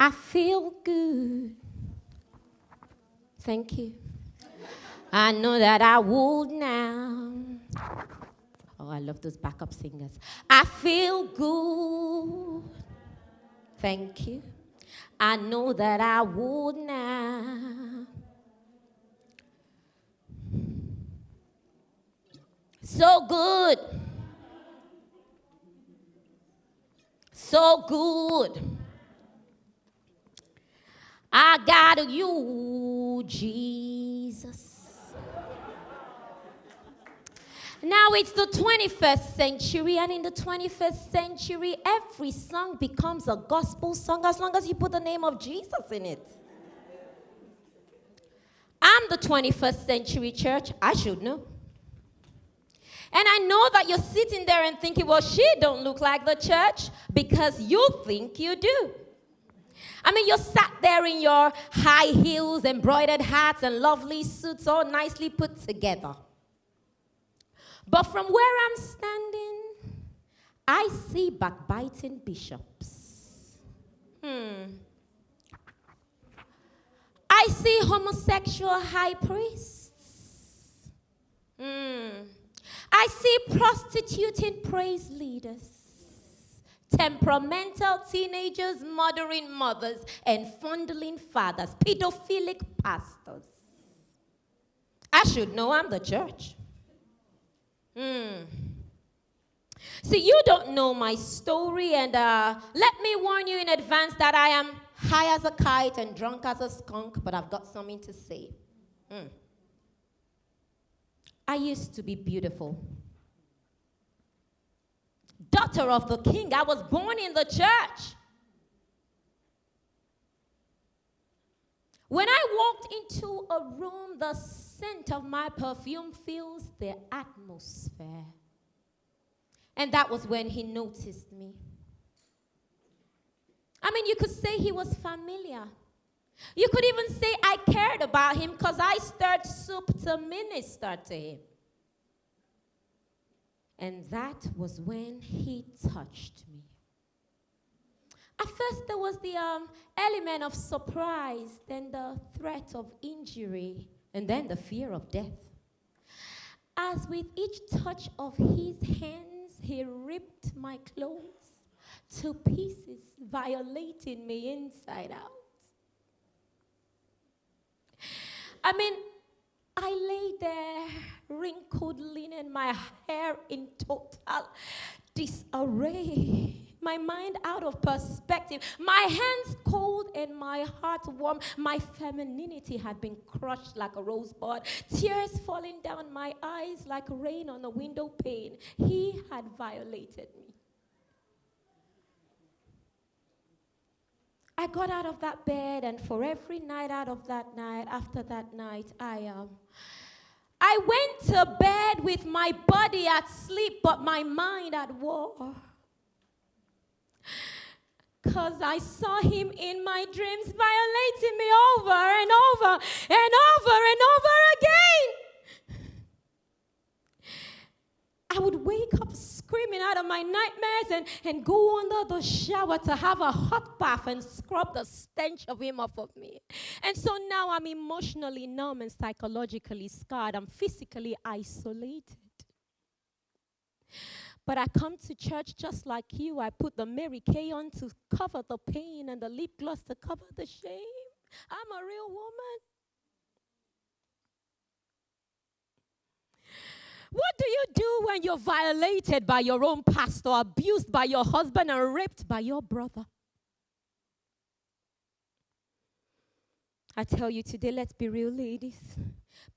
I feel good. Thank you. I know that I would now. Oh, I love those backup singers. I feel good. Thank you. I know that I would now. So good. So good. I got you, Jesus. Now it's the 21st century, and in the 21st century, every song becomes a gospel song as long as you put the name of Jesus in it. I'm the 21st century church. I should know. And I know that you're sitting there and thinking, well, she don't look like the church, because you think you do. I mean, you're sat there in your high heels, embroidered hats, and lovely suits all nicely put together. But from where I'm standing, I see backbiting bishops. I see homosexual high priests. I see prostituting praise leaders. Temperamental teenagers murdering mothers and fondling fathers. Pedophilic pastors. I should know I'm the church. See, you don't know my story, and let me warn you in advance that I am high as a kite and drunk as a skunk, but I've got something to say. I used to be beautiful. Daughter of the king. I was born in the church. When I walked into a room, the scent of my perfume fills the atmosphere. And that was when he noticed me. I mean, you could say he was familiar. You could even say I cared about him because I stirred soup to minister to him. And that was when he touched me. At first, there was the element of surprise, then the threat of injury, and then the fear of death. As with each touch of his hands, he ripped my clothes to pieces, violating me inside out. I mean, I lay there, wrinkled linen, my hair in total disarray, my mind out of perspective, my hands cold and my heart warm. My femininity had been crushed like a rosebud, tears falling down my eyes like rain on a window pane. He had violated me. I got out of that bed, and for every night out of that night, after that night, I went to bed with my body at sleep, but my mind at war. Because I saw him in my dreams violating me over and over and over and over again. I would wake up screaming out of my nightmares and go under the shower to have a hot bath and scrub the stench of him off of me. And so now I'm emotionally numb and psychologically scarred. I'm physically isolated. But I come to church just like you. I put the Mary Kay on to cover the pain and the lip gloss to cover the shame. I'm a real woman. What do you do when you're violated by your own pastor, abused by your husband, and raped by your brother? I tell you today, let's be real, ladies.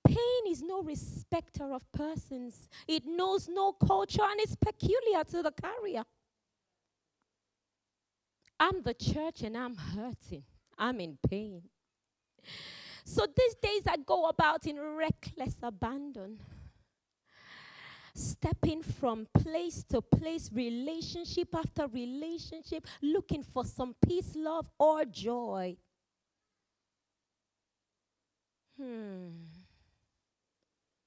Pain is no respecter of persons. It knows no culture, and it's peculiar to the carrier. I'm the church, and I'm hurting. I'm in pain. So these days I go about in reckless abandon, stepping from place to place, relationship after relationship, looking for some peace, love, or joy.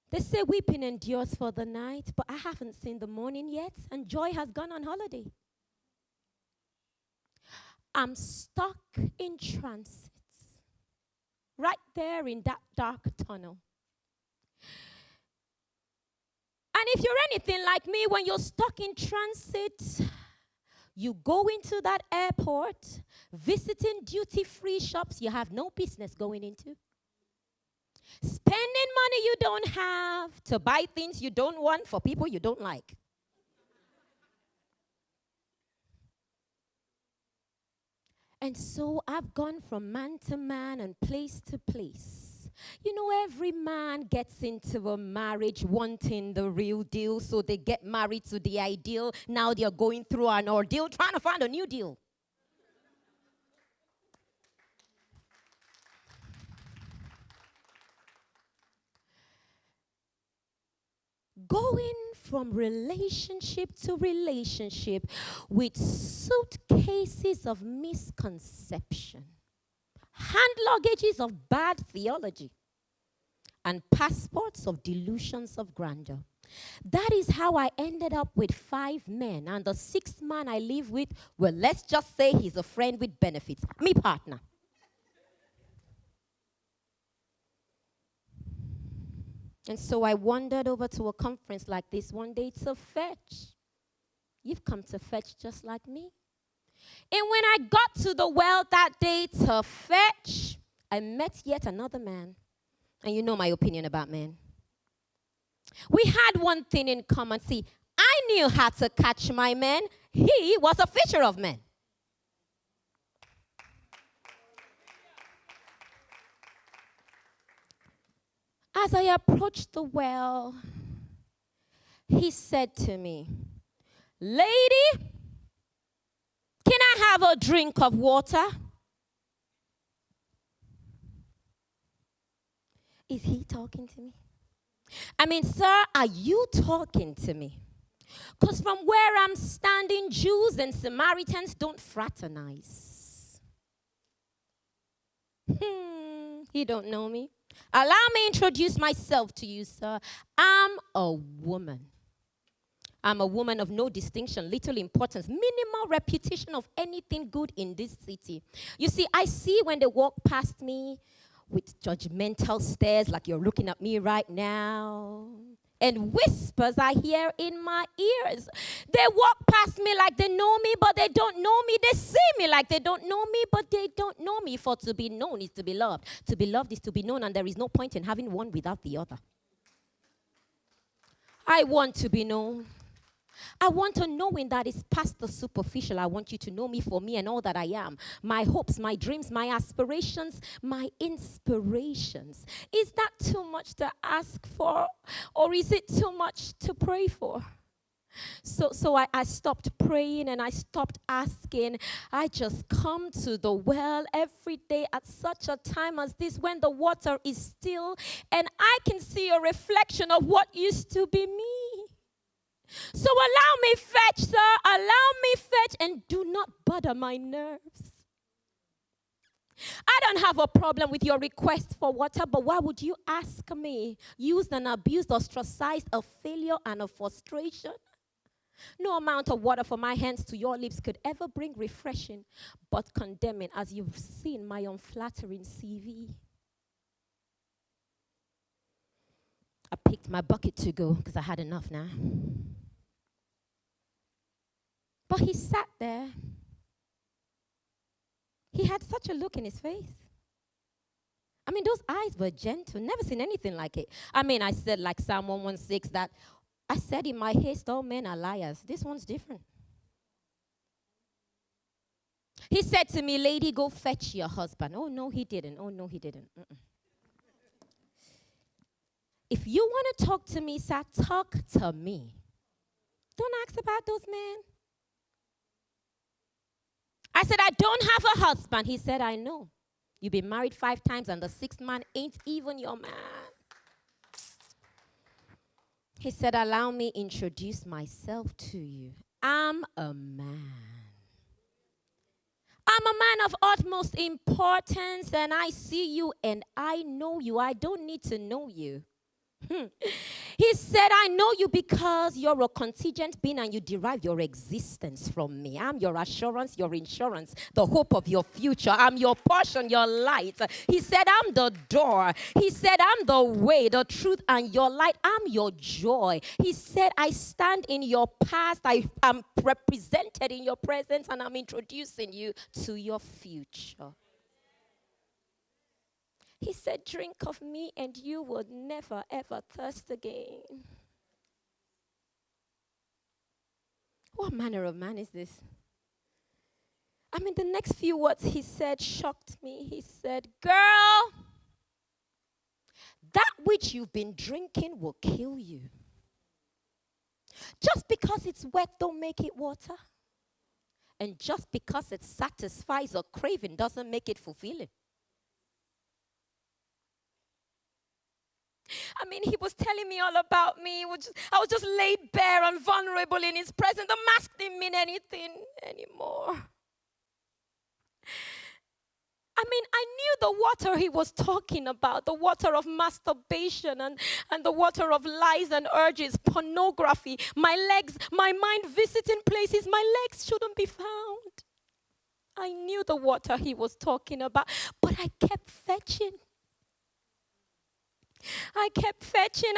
They say weeping endures for the night, but I haven't seen the morning yet, and joy has gone on holiday. I'm stuck in transit, right there in that dark tunnel. And if you're anything like me, when you're stuck in transit, you go into that airport, visiting duty-free shops you have no business going into, spending money you don't have to buy things you don't want for people you don't like. And so I've gone from man to man and place to place. You know, every man gets into a marriage wanting the real deal, so they get married to the ideal. Now they're going through an ordeal trying to find a new deal. Going from relationship to relationship with suitcases of misconception, hand luggages of bad theology, and passports of delusions of grandeur. That is how I ended up with 5 men. And the 6th man I live with, well, let's just say he's a friend with benefits. Me partner. And so I wandered over to a conference like this one day to fetch. You've come to fetch just like me. And when I got to the well that day to fetch, I met yet another man. And you know my opinion about men. We had one thing in common. See, I knew how to catch my men. He was a fisher of men. As I approached the well, he said to me, "Lady, can I have a drink of water?" Is he talking to me? I mean, sir, are you talking to me? Because from where I'm standing, Jews and Samaritans don't fraternize. He don't know me. Allow me to introduce myself to you, sir. I'm a woman. I'm a woman of no distinction, little importance, minimal reputation of anything good in this city. You see, I see when they walk past me with judgmental stares like you're looking at me right now, and whispers I hear in my ears. They walk past me like they know me, but they don't know me. They see me like they don't know me, but they don't know me. For to be known is to be loved. To be loved is to be known, and there is no point in having one without the other. I want to be known. I want to know in that it's past the superficial. I want you to know me for me and all that I am. My hopes, my dreams, my aspirations, my inspirations. Is that too much to ask for? Or is it too much to pray for? So I stopped praying and I stopped asking. I just come to the well every day at such a time as this when the water is still and I can see a reflection of what used to be me. So allow me fetch, sir. Allow me fetch and do not bother my nerves. I don't have a problem with your request for water, but why would you ask me? Used and abused, ostracized, a failure and a frustration. No amount of water from my hands to your lips could ever bring refreshing, but condemning, as you've seen my unflattering CV. I picked my bucket to go because I had enough now. But he sat there. He had such a look in his face. I mean, those eyes were gentle. Never seen anything like it. I mean, I said like Psalm 116 that I said in my haste, all men are liars. This one's different. He said to me, "Lady, go fetch your husband." Oh, no, he didn't. Oh, no, he didn't. If you want to talk to me, sir, talk to me. Don't ask about those men. I said, "I don't have a husband." He said, "I know. You've been married 5 times and the 6th man ain't even your man." He said, "Allow me introduce myself to you. I'm a man. I'm a man of utmost importance, and I see you and I know you. I don't need to know you." He He said, I know you because you're a contingent being and you derive your existence from me. I'm your assurance, your insurance, the hope of your future. I'm your portion, your light. He said, I'm the door. He said, I'm the way, the truth, and your light. I'm your joy. He said, I stand in your past. I am represented in your present, and I'm introducing you to your future. He said, drink of me and you will never, ever thirst again. What manner of man is this? I mean, the next few words he said shocked me. He said, girl, that which you've been drinking will kill you. Just because it's wet, don't make it water. And just because it satisfies a craving doesn't make it fulfilling. I mean, he was telling me all about me. I was just laid bare and vulnerable in his presence. The mask didn't mean anything anymore. I mean, I knew the water he was talking about, the water of masturbation and the water of lies and urges, pornography, my legs, my mind visiting places my legs shouldn't be found. I knew the water he was talking about, but I kept fetching. I kept fetching.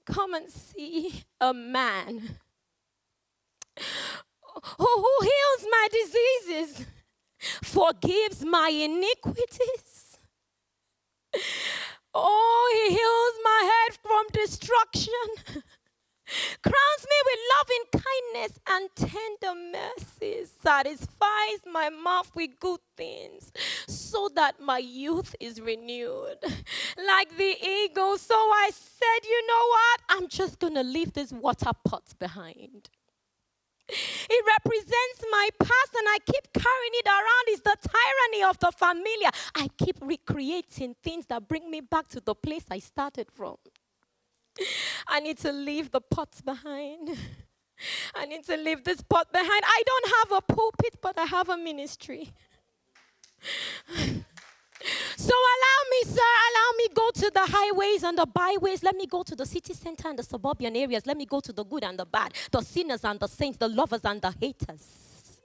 Come and see a man who heals my diseases, forgives my iniquities. Oh, he heals my head from destruction. Crowns me with loving kindness and tender mercies, satisfies my mouth with good things, so that my youth is renewed. Like the eagle, so I said, you know what? I'm just going to leave this water pot behind. It represents my past and I keep carrying it around. It's the tyranny of the familiar. I keep recreating things that bring me back to the place I started from. I need to leave the pots behind. I need to leave this pot behind. I don't have a pulpit, but I have a ministry. So allow me, sir, go to the highways and the byways. Let me go to the city center and the suburban areas. Let me go to the good and the bad, the sinners and the saints, the lovers and the haters.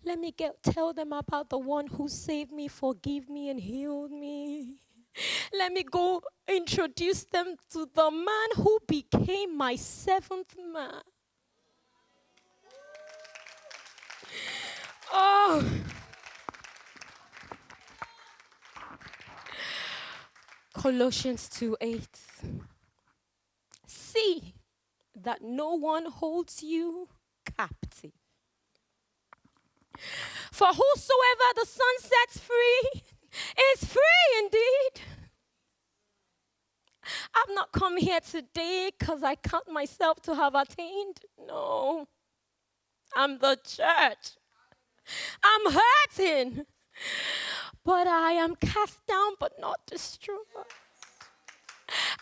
Let me tell them about the one who saved me, forgave me, and healed me. Let me go introduce them to the man who became my seventh man. Oh. Colossians 2:8. See that no one holds you captive. For whosoever the Son sets free is free indeed. I've not come here today because I count myself to have attained. No. I'm the church. I'm hurting. But I am cast down but not destroyed.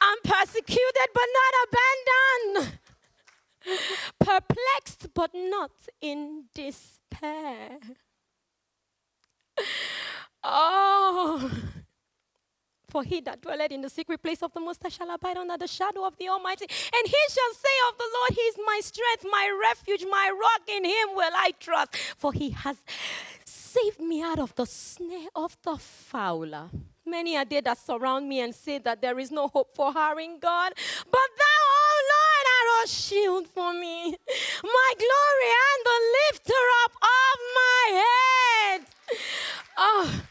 I'm persecuted but not abandoned. Perplexed but not in despair. Oh, for he that dwelleth in the secret place of the Most High shall abide under the shadow of the Almighty. And he shall say of the Lord, he is my strength, my refuge, my rock, in him will I trust. For he has saved me out of the snare of the fowler. Many are there that surround me and say that there is no hope for her in God. But thou, O Lord, art a shield for me, my glory and the lifter up of my head. Oh,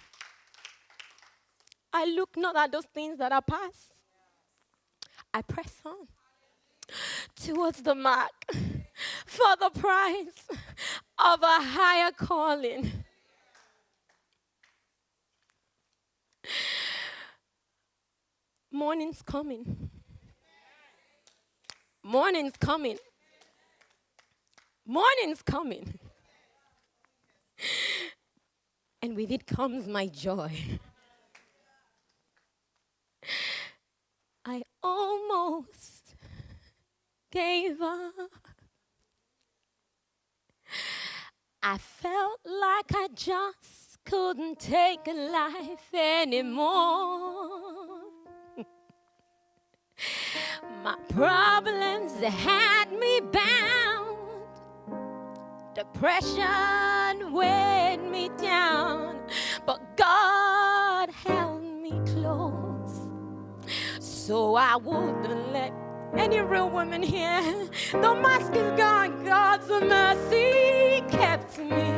I look not at those things that are past. I press on towards the mark for the prize of a higher calling. Morning's coming. Morning's coming. Morning's coming. And with it comes my joy. I almost gave up. I felt like I just couldn't take life anymore. My problems had me bound. Depression weighed me down. But God held me close. So I wouldn't let any real woman here. The mask is gone, God's mercy kept me.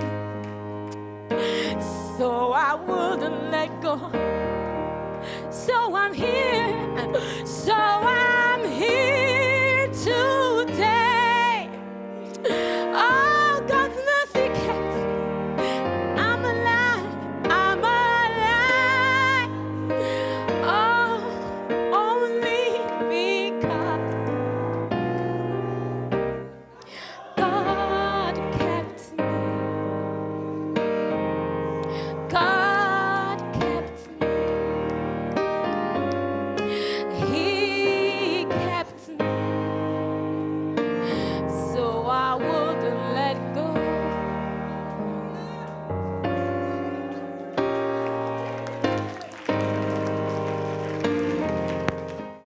So I wouldn't let go. So I'm here.